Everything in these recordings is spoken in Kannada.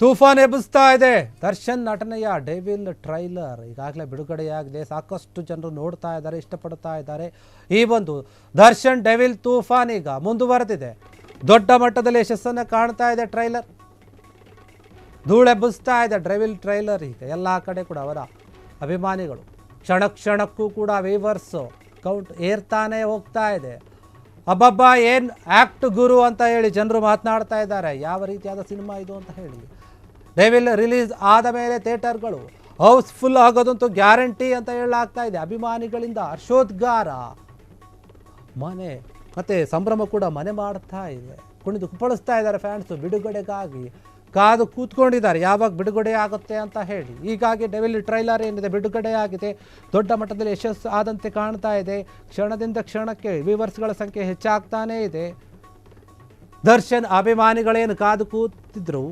ತೂಫಾನ್ ಎಬ್ಬಿಸ್ತಾ ಇದೆ ದರ್ಶನ್ ನಟನೆಯ ಡೆವಿಲ್ ಟ್ರೈಲರ್ ಈಗಾಗಲೇ ಬಿಡುಗಡೆಯಾಗಿದೆ. ಸಾಕಷ್ಟು ಜನರು ನೋಡ್ತಾ ಇದ್ದಾರೆ, ಇಷ್ಟಪಡ್ತಾ ಇದ್ದಾರೆ. ಈ ಒಂದು ದರ್ಶನ್ ಡೆವಿಲ್ ತೂಫಾನ್ ಈಗ ಮುಂದುವರೆದಿದೆ, ದೊಡ್ಡ ಮಟ್ಟದಲ್ಲಿ ಯಶಸ್ಸನ್ನು ಕಾಣ್ತಾ ಇದೆ. ಟ್ರೈಲರ್ ಧೂಳೆಬ್ಬಿಸ್ತಾ ಇದೆ ಡೆವಿಲ್ ಟ್ರೈಲರ್. ಈಗ ಎಲ್ಲ ಕಡೆ ಕೂಡ ಅವರ ಅಭಿಮಾನಿಗಳು ಕ್ಷಣ ಕ್ಷಣಕ್ಕೂ ಕೂಡ ವೀವರ್ಸ್ ಕೌಂಟ್ ಏರ್ತಾನೆ ಹೋಗ್ತಾ ಇದೆ. ಅಬ್ಬಬ್ಬ ಏನು ಆ್ಯಕ್ಟ್ ಗುರು ಅಂತ ಹೇಳಿ ಜನರು ಮಾತನಾಡ್ತಾ ಇದ್ದಾರೆ. ಯಾವ ರೀತಿಯಾದ ಸಿನಿಮಾ ಇದು ಅಂತ ಹೇಳಿ. ಡೆವಿಲ್ ರಿಲೀಸ್ ಆದ ಮೇಲೆ ಥಿಯೇಟರ್ಗಳು ಹೌಸ್ಫುಲ್ ಆಗೋದಂತೂ ಗ್ಯಾರಂಟಿ ಅಂತ ಹೇಳಲಾಗ್ತಾ ಇದೆ. ಅಭಿಮಾನಿಗಳಿಂದ ಹರ್ಷೋದ್ಗಾರ, ಮನೆ ಮತ್ತು ಸಂಭ್ರಮ ಕೂಡ ಮನೆ ಮಾಡ್ತಾ ಇದೆ. ಕುಣಿದು ಕುಪ್ಪಳಿಸ್ತಾ ಇದ್ದಾರೆ ಫ್ಯಾನ್ಸು. ಬಿಡುಗಡೆಗಾಗಿ ಕಾದು ಕೂತ್ಕೊಂಡಿದ್ದಾರೆ, ಯಾವಾಗ ಬಿಡುಗಡೆ ಆಗುತ್ತೆ ಅಂತ ಹೇಳಿ. ಹೀಗಾಗಿ ಡೆವಿಲ್ ಟ್ರೈಲರ್ ಏನಿದೆ ಬಿಡುಗಡೆಯಾಗಿದೆ, ದೊಡ್ಡ ಮಟ್ಟದಲ್ಲಿ ಯಶಸ್ಸು ಆದಂತೆ ಕಾಣ್ತಾ ಇದೆ. ಕ್ಷಣದಿಂದ ಕ್ಷಣಕ್ಕೆ ವ್ಯೂವರ್ಸ್ಗಳ ಸಂಖ್ಯೆ ಹೆಚ್ಚಾಗ್ತಾನೇ ಇದೆ. ದರ್ಶನ್ ಅಭಿಮಾನಿಗಳೇನು ಕಾದು ಕೂತಿದ್ರು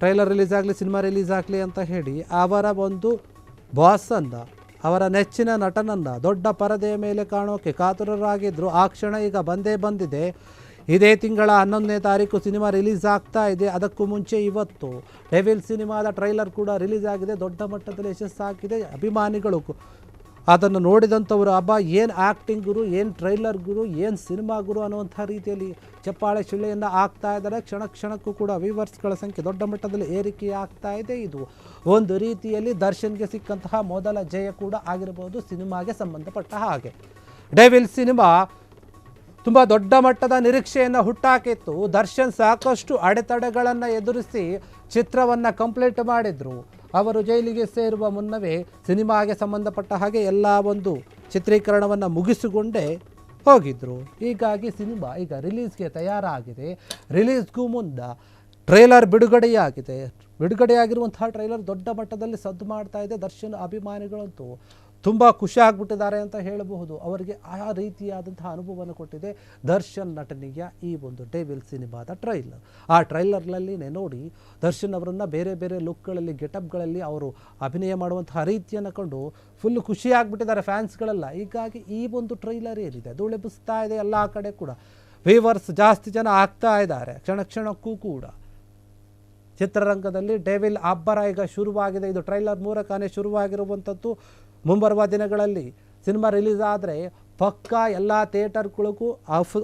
ಟ್ರೈಲರ್ ರಿಲೀಸ್ ಆಗಲಿ, ಸಿನಿಮಾ ರಿಲೀಸ್ ಆಗಲಿ ಅಂತ ಹೇಳಿ, ಅವರ ಒಂದು ಬಾಸನ್ನು, ಅವರ ನೆಚ್ಚಿನ ನಟನನ್ನು ದೊಡ್ಡ ಪರದೆಯ ಮೇಲೆ ಕಾಣೋಕೆ ಕಾತುರರಾಗಿದ್ದರು. ಆ ಕ್ಷಣ ಈಗ ಬಂದೇ ಬಂದಿದೆ. ಇದೇ ತಿಂಗಳ 11ನೇ ತಾರೀಕು ಸಿನಿಮಾ ರಿಲೀಸ್ ಆಗ್ತಾ ಇದೆ. ಅದಕ್ಕೂ ಮುಂಚೆ ಇವತ್ತು ಡೆವಿಲ್ ಸಿನಿಮಾದ ಟ್ರೈಲರ್ ಕೂಡ ರಿಲೀಸ್ ಆಗಿದೆ, ದೊಡ್ಡ ಮಟ್ಟದಲ್ಲಿ ಯಶಸ್ಸಾಗಿದೆ. ಅಭಿಮಾನಿಗಳು ಅದನ್ನು ನೋಡಿದಂಥವರು ಅಬ್ಬಾ ಏನು ಆ್ಯಕ್ಟಿಂಗ್ ಗುರು, ಏನು ಟ್ರೈಲರ್ ಗುರು, ಏನು ಸಿನಿಮಾ ಗುರು ಅನ್ನುವಂಥ ರೀತಿಯಲ್ಲಿ ಚಪ್ಪಾಳೆ ಶಿಳ್ಳೆಯನ್ನು ಆಗ್ತಾ ಇದ್ದಾರೆ. ಕ್ಷಣ ಕ್ಷಣಕ್ಕೂ ಕೂಡ ವ್ಯೂವರ್ಸ್ಗಳ ಸಂಖ್ಯೆ ದೊಡ್ಡ ಮಟ್ಟದಲ್ಲಿ ಏರಿಕೆ ಆಗ್ತಾ ಇದೆ. ಇದು ಒಂದು ರೀತಿಯಲ್ಲಿ ದರ್ಶನ್ಗೆ ಸಿಕ್ಕಂತಹ ಮೊದಲ ಜಯ ಕೂಡ ಆಗಿರಬಹುದು ಸಿನಿಮಾಗೆ ಸಂಬಂಧಪಟ್ಟ ಹಾಗೆ. ಡೆವಿಲ್ ಸಿನಿಮಾ ತುಂಬ ದೊಡ್ಡ ಮಟ್ಟದ ನಿರೀಕ್ಷೆಯನ್ನು ಹುಟ್ಟಾಕಿತ್ತು. ದರ್ಶನ್ ಸಾಕಷ್ಟು ಅಡೆತಡೆಗಳನ್ನು ಎದುರಿಸಿ ಚಿತ್ರವನ್ನು ಕಂಪ್ಲೀಟ್ ಮಾಡಿದರು. ಅವರು ಜೈಲಿಗೆ ಸೇರುವ ಮುನ್ನವೇ ಸಿನಿಮಾಗೆ ಸಂಬಂಧಪಟ್ಟ ಹಾಗೆ ಎಲ್ಲ ಒಂದು ಚಿತ್ರೀಕರಣವನ್ನು ಮುಗಿಸಿಕೊಂಡೇ ಹೋಗಿದ್ದರು. ಹೀಗಾಗಿ ಸಿನಿಮಾ ಈಗ ರಿಲೀಸ್ಗೆ ತಯಾರಾಗಿದೆ. ರಿಲೀಸ್ಗೂ ಮುನ್ನ ಟ್ರೈಲರ್ ಬಿಡುಗಡೆಯಾಗಿದೆ. ಬಿಡುಗಡೆಯಾಗಿರುವಂತಹ ಟ್ರೈಲರ್ ದೊಡ್ಡ ಮಟ್ಟದಲ್ಲಿ ಸದ್ದು ಮಾಡ್ತಾ ಇದೆ. ದರ್ಶನ್ ಅಭಿಮಾನಿಗಳಂತೂ ತುಂಬ ಖುಷಿ ಆಗಿಬಿಟ್ಟಿದ್ದಾರೆ ಅಂತ ಹೇಳಬಹುದು. ಅವರಿಗೆ ಆ ರೀತಿಯಾದಂತಹ ಅನುಭವವನ್ನು ಕೊಟ್ಟಿದೆ ದರ್ಶನ್ ನಟನೆಯ ಈ ಒಂದು ಡೆವಿಲ್ ಸಿನಿಮಾದ ಟ್ರೈಲರ್. ಆ ಟ್ರೈಲರ್ನಲ್ಲಿನೇ ನೋಡಿ ದರ್ಶನ್ ಅವರನ್ನು ಬೇರೆ ಬೇರೆ ಲುಕ್ಗಳಲ್ಲಿ, ಗೆಟಪ್ಗಳಲ್ಲಿ ಅವರು ಅಭಿನಯ ಮಾಡುವಂತಹ ರೀತಿಯನ್ನು ಕಂಡು ಫುಲ್ ಖುಷಿ ಆಗಿಬಿಟ್ಟಿದ್ದಾರೆ ಫ್ಯಾನ್ಸ್ಗಳೆಲ್ಲ. ಹೀಗಾಗಿ ಈ ಒಂದು ಟ್ರೈಲರ್ ಏನಿದೆ ಧೂಳೆಬ್ಬಿಸ್ತಾ ಇದೆ ಎಲ್ಲ ಕಡೆ ಕೂಡ. ವ್ಯೂವರ್ಸ್ ಜಾಸ್ತಿ ಜನ ಆಗ್ತಾ ಇದ್ದಾರೆ ಕ್ಷಣ ಕ್ಷಣಕ್ಕೂ ಕೂಡ. ಚಿತ್ರರಂಗದಲ್ಲಿ ಡೆವಿಲ್ ಅಬ್ಬರ ಈಗ ಶುರುವಾಗಿದೆ. ಇದು ಟ್ರೈಲರ್ ಮೂಲಕನೇ ಶುರುವಾಗಿರುವಂಥದ್ದು. ಮುಂಬರುವ ದಿನಗಳಲ್ಲಿ ಸಿನಿಮಾ ರಿಲೀಸ್ ಆದರೆ ಪಕ್ಕಾ ಎಲ್ಲ ಥಿಯೇಟರ್ಗಳಿಗೂ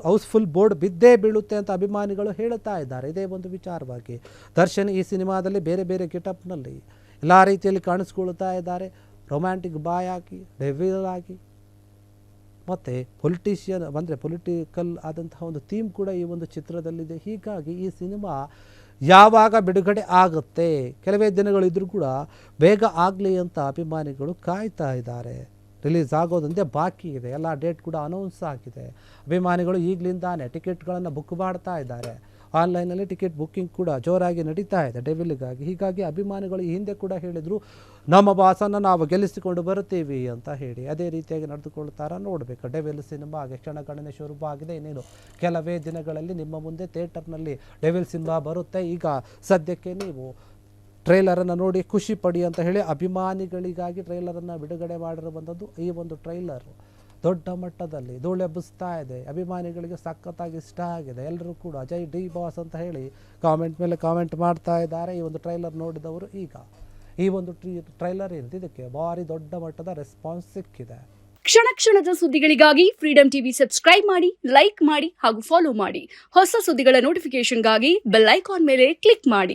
ಹೌಸ್ಫುಲ್ ಬೋರ್ಡ್ ಬಿದ್ದೇ ಬೀಳುತ್ತೆ ಅಂತ ಅಭಿಮಾನಿಗಳು ಹೇಳ್ತಾ ಇದ್ದಾರೆ. ಇದೇ ಒಂದು ವಿಚಾರವಾಗಿ ದರ್ಶನ್ ಈ ಸಿನಿಮಾದಲ್ಲಿ ಬೇರೆ ಬೇರೆ ಗೆಟಪ್ನಲ್ಲಿ ಎಲ್ಲ ರೀತಿಯಲ್ಲಿ ಕಾಣಿಸ್ಕೊಳ್ತಾ ಇದ್ದಾರೆ. ರೊಮ್ಯಾಂಟಿಕ್ ಬಾಯ್ ಆಗಿ, ಡೆವಿಲ್ ಆಗಿ, ಮತ್ತು ಪೊಲಿಟಿಷಿಯನ್ ಅಂದರೆ ಪೊಲಿಟಿಕಲ್ ಆದಂತಹ ಒಂದು ಥೀಮ್ ಕೂಡ ಈ ಒಂದು ಚಿತ್ರದಲ್ಲಿದೆ. ಹೀಗಾಗಿ ಈ ಸಿನಿಮಾ ಯಾವಾಗ ಬಿಡುಗಡೆ ಆಗುತ್ತೆ, ಕೆಲವೇ ದಿನಗಳಿದ್ರೂ ಕೂಡ ಬೇಗ ಆಗಲಿ ಅಂತ ಅಭಿಮಾನಿಗಳು ಕಾಯ್ತಾ ಇದ್ದಾರೆ. ರಿಲೀಸ್ ಆಗೋದಂತೆ ಬಾಕಿ ಇದೆ, ಎಲ್ಲ ಡೇಟ್ ಕೂಡ ಅನೌನ್ಸ್ ಆಗಿದೆ. ಅಭಿಮಾನಿಗಳು ಈಗಲಿಂದಾನೇ ಟಿಕೆಟ್ಗಳನ್ನು ಬುಕ್ ಮಾಡ್ತಾ ಇದ್ದಾರೆ. ಆನ್ಲೈನಲ್ಲಿ ಟಿಕೆಟ್ ಬುಕ್ಕಿಂಗ್ ಕೂಡ ಜೋರಾಗಿ ನಡೀತಾ ಇದೆ ಡೆವಿಲ್ಗಾಗಿ. ಹೀಗಾಗಿ ಅಭಿಮಾನಿಗಳು ಈ ಹಿಂದೆ ಕೂಡ ಹೇಳಿದರು, ನಮ್ಮ ಬಾಸನ್ನು ನಾವು ಗೆಲ್ಲಿಸಿಕೊಂಡು ಬರುತ್ತೀವಿ ಅಂತ ಹೇಳಿ. ಅದೇ ರೀತಿಯಾಗಿ ನಡೆದುಕೊಳ್ತಾರ ನೋಡಬೇಕು. ಡೆವಿಲ್ ಸಿನಿಮಾಗೆ ಕ್ಷಣಗಣನೆ ಶುರುವಾಗಿದೆ. ಇನ್ನೇನು ಕೆಲವೇ ದಿನಗಳಲ್ಲಿ ನಿಮ್ಮ ಮುಂದೆ ಥಿಯೇಟರ್ನಲ್ಲಿ ಡೆವಿಲ್ ಸಿನಿಮಾ ಬರುತ್ತೆ. ಈಗ ಸದ್ಯಕ್ಕೆ ನೀವು ಟ್ರೈಲರನ್ನು ನೋಡಿ ಖುಷಿ ಪಡಿ ಅಂತ ಹೇಳಿ ಅಭಿಮಾನಿಗಳಿಗಾಗಿ ಟ್ರೈಲರನ್ನು ಬಿಡುಗಡೆ ಮಾಡಿರುವಂಥದ್ದು. ಈ ಒಂದು ಟ್ರೈಲರ್ ದೊಡ್ಡ ಮಟ್ಟದಲ್ಲಿ ಧೂಳೆಬ್ಬಿಸ್ತಾ ಇದೆ. ಅಭಿಮಾನಿಗಳಿಗೆ ಸಖತ್ತಾಗಿ ಇಷ್ಟ ಆಗಿದೆ. ಎಲ್ಲರೂ ಕೂಡ ಜೈ ಡಿ ಬಾಸ್ ಅಂತ ಹೇಳಿ ಕಾಮೆಂಟ್ ಮೇಲೆ ಕಾಮೆಂಟ್ ಮಾಡ್ತಾ ಇದ್ದಾರೆ. ಈ ಒಂದು ಟ್ರೈಲರ್ ನೋಡಿದವರು ಈಗ ಈ ಒಂದು ಟ್ರೈಲರ್ ಏನಿದೆ ಇದಕ್ಕೆ ಭಾರಿ ದೊಡ್ಡ ಮಟ್ಟದ ರೆಸ್ಪಾನ್ಸ್ ಸಿಕ್ಕಿದೆ. ಕ್ಷಣ ಕ್ಷಣದ ಸುದ್ದಿಗಳಿಗಾಗಿ ಫ್ರೀಡಂ ಟಿವಿ ಸಬ್ಸ್ಕ್ರೈಬ್ ಮಾಡಿ, ಲೈಕ್ ಮಾಡಿ ಹಾಗೂ ಫಾಲೋ ಮಾಡಿ. ಹೊಸ ಸುದ್ದಿಗಳ ನೋಟಿಫಿಕೇಶನ್ಗಾಗಿ ಬೆಲ್ ಐಕಾನ್ ಮೇಲೆ ಕ್ಲಿಕ್ ಮಾಡಿ.